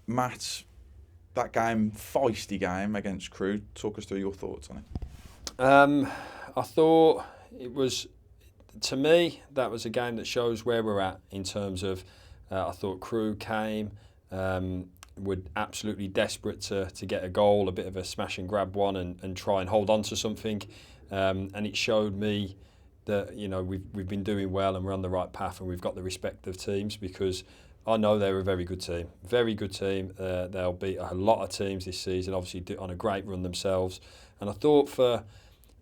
Matt, that game, feisty game against Crewe, talk us through your thoughts on it. I thought it was, to me, that was a game that shows where we're at in terms of, I thought Crewe came, were absolutely desperate to get a goal, a bit of a smash and grab one and try and hold on to something. And it showed me that, we've been doing well and we're on the right path and we've got the respect of teams, because I know they're a very good team. Very good team. They'll beat a lot of teams this season, obviously on a great run themselves. And I thought for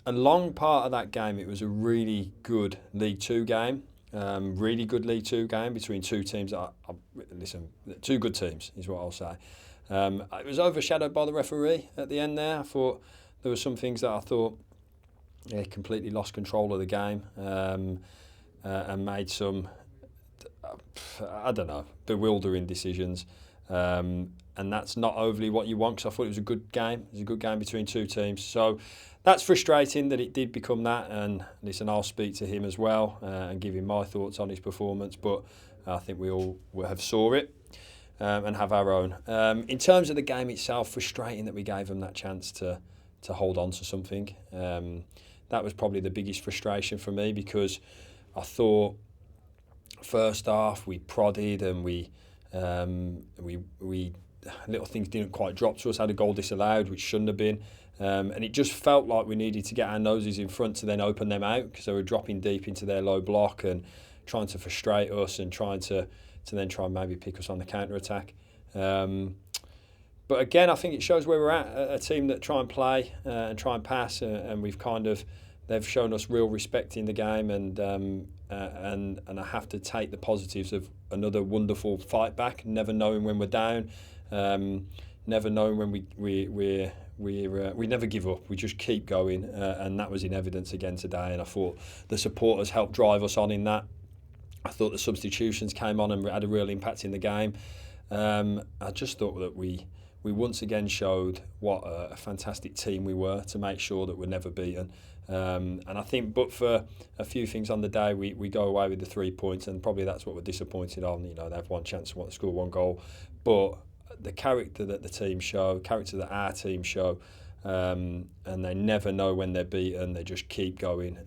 a long part of that game, it was a really good League Two game. Really good League Two game between two teams that two good teams is what I'll say. It was overshadowed by the referee at the end there. I thought there were some things that I thought completely lost control of the game and made some, I don't know, bewildering decisions. And that's not overly what you want, because I thought it was a good game. It was a good game between two teams. So that's frustrating that it did become that. And listen, I'll speak to him as well and give him my thoughts on his performance. But I think we all have saw it and have our own. In terms of the game itself, frustrating that we gave them that chance to hold on to something. That was probably the biggest frustration for me, because I thought first half we prodded and we little things didn't quite drop to us. Had a goal disallowed, which shouldn't have been, and it just felt like we needed to get our noses in front to then open them out, because they were dropping deep into their low block and trying to frustrate us and trying to then try and maybe pick us on the counter attack. But again, I think it shows where we're at. A team that try and play and try and pass, and they've shown us real respect in the game, and I have to take the positives of another wonderful fight back. Never knowing when we're down, never knowing when we never give up. We just keep going, and that was in evidence again today. And I thought the supporters helped drive us on in that. I thought the substitutions came on and had a real impact in the game. I just thought that we once again showed what a fantastic team we were, to make sure that we're never beaten. And I think, but for a few things on the day, we go away with the 3 points, and probably that's what we're disappointed on. They have one chance to score one goal, but the character that the team show, character that our team show, and they never know when they're beaten. They just keep going.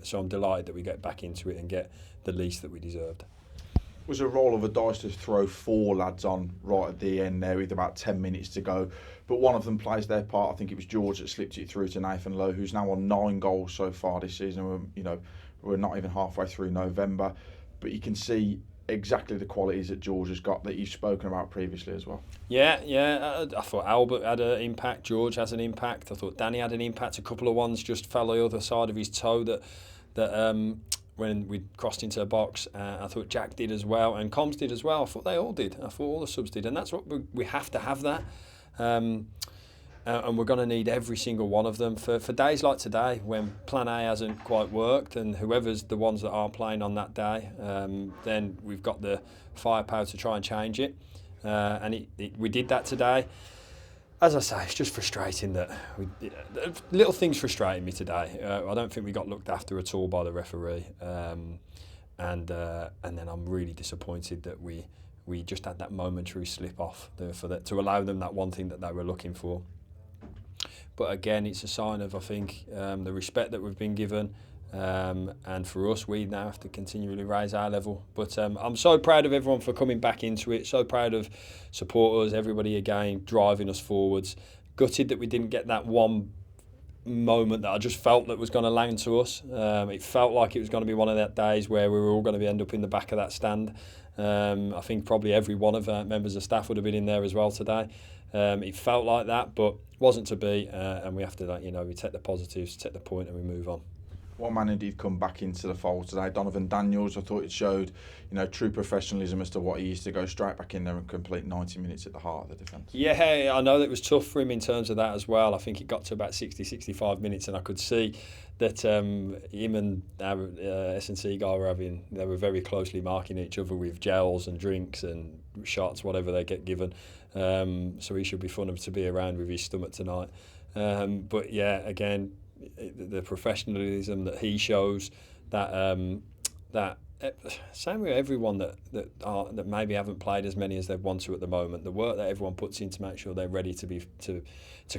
So I'm delighted that we get back into it and get the least that we deserved. Was a roll of the dice to throw 4 lads on right at the end there with about 10 minutes to go, but one of them plays their part. I think it was George that slipped it through to Nathan Lowe, who's now on 9 goals so far this season. We're not even halfway through November, but you can see exactly the qualities that George has got that you've spoken about previously as well. Yeah. I thought Albert had an impact. George has an impact. I thought Danny had an impact. A couple of ones just fell the other side of his toe that when we crossed into a box. I thought Jack did as well, and Combs did as well. I thought they all did. I thought all the subs did, and that's what we have to have that. And we're going to need every single one of them for days like today, when Plan A hasn't quite worked, and whoever's the ones that aren't playing on that day, then we've got the firepower to try and change it. And we did that today. As I say, it's just frustrating that little things frustrating me today. I don't think we got looked after at all by the referee, and then I'm really disappointed that we just had that momentary slip off to allow them that one thing that they were looking for. But again, it's a sign of, I think, the respect that we've been given, and for us, we now have to continually raise our level. But I'm so proud of everyone for coming back into it, so proud of supporters, everybody again driving us forwards. Gutted that we didn't get that one moment that I just felt that was going to land to us. It felt like it was going to be one of that days where we were all going to end up in the back of that stand. I think probably every one of our members of staff would have been in there as well today. It felt like that, but wasn't to be, and we have to, we take the positives, take the point, and we move on. One man who did come back into the fold today, Donovan Daniels. I thought it showed, true professionalism as to what he used to go straight back in there and complete 90 minutes at the heart of the defence. Yeah, I know that it was tough for him in terms of that as well. I think it got to about 60, 65 minutes, and I could see that him and our S&C guy they were very closely marking each other with gels and drinks and shots, whatever they get given. So he should be fun to be around with his stomach tonight. But yeah, again, the professionalism that he shows, that that same with everyone that maybe haven't played as many as they want to at the moment. The work that everyone puts in to make sure they're ready to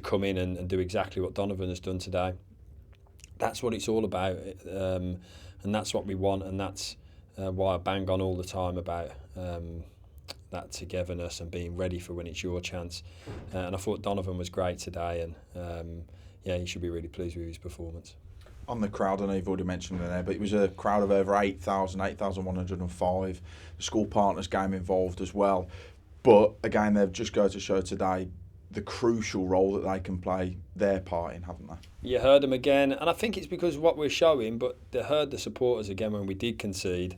come in and do exactly what Donovan has done today. That's what it's all about, and that's what we want, and that's why I bang on all the time about that togetherness and being ready for when it's your chance. And I thought Donovan was great today, and he should be really pleased with his performance. On the crowd, I know you've already mentioned it there, but it was a crowd of over 8,105. The school partners game involved as well. But again, they've just go to show today the crucial role that they can play their part in, haven't they? You heard them again, and I think it's because of what we're showing, but they heard the supporters again when we did concede.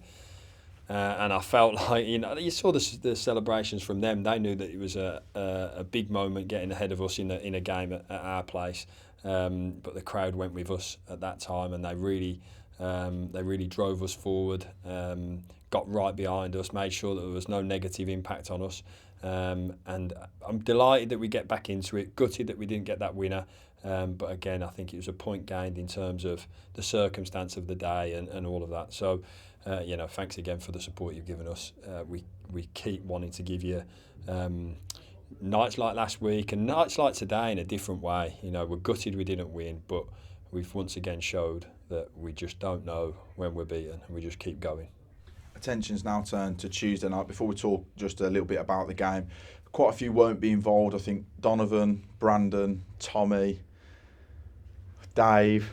And I felt like, you saw the celebrations from them. They knew that it was a big moment getting ahead of us in a game at our place. But the crowd went with us at that time, and they really drove us forward, got right behind us, made sure that there was no negative impact on us. And I'm delighted that we get back into it, gutted that we didn't get that winner. But again, I think it was a point gained in terms of the circumstance of the day and all of that. So, thanks again for the support you've given us. We keep wanting to give you nights like last week and nights like today in a different way. We're gutted we didn't win, but we've once again showed that we just don't know when we're beaten, and we just keep going. Attention's now turned to Tuesday night. Before we talk just a little bit about the game, quite a few won't be involved. I think Donovan, Brandon, Tommy, Dave,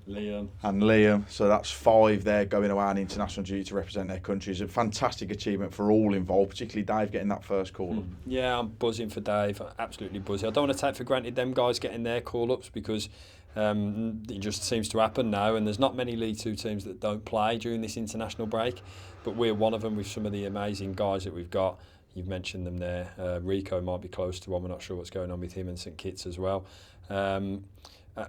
Liam. So that's 5 there going away on international duty to represent their countries. A fantastic achievement for all involved, particularly Dave getting that first call up. Yeah, I'm buzzing for Dave. Absolutely buzzing. I don't want to take for granted them guys getting their call ups, because it just seems to happen now, and there's not many League 2 teams that don't play during this international break, but we're one of them with some of the amazing guys that we've got. You've mentioned them there. Rico might be close to one. We're not sure what's going on with him, and St Kitts as well.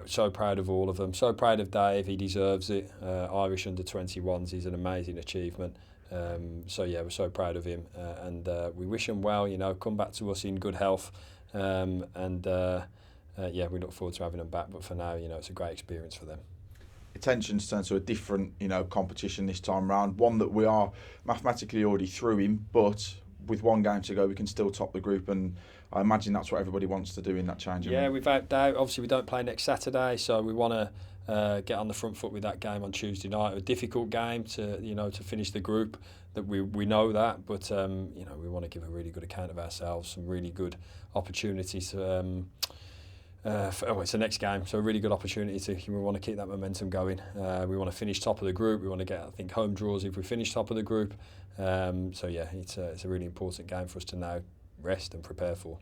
So proud of all of them. So proud of Dave. He deserves it. Irish under-21s is an amazing achievement. We're so proud of him, and we wish him well. Come back to us in good health, we look forward to having them back. But for now, it's a great experience for them. Attention's turned to a different, competition this time round. One that we are mathematically already through in, but with one game to go, we can still top the group, and I imagine that's what everybody wants to do in that change. Yeah, without doubt. Obviously, we don't play next Saturday, so we want to get on the front foot with that game on Tuesday night. A difficult game to finish the group. That we know that, but we want to give a really good account of ourselves. Some really good opportunities to. It's the next game, so a really good opportunity we want to keep that momentum going. We want to finish top of the group. We want to get, I think, home draws if we finish top of the group. It's a really important game for us to now rest and prepare for.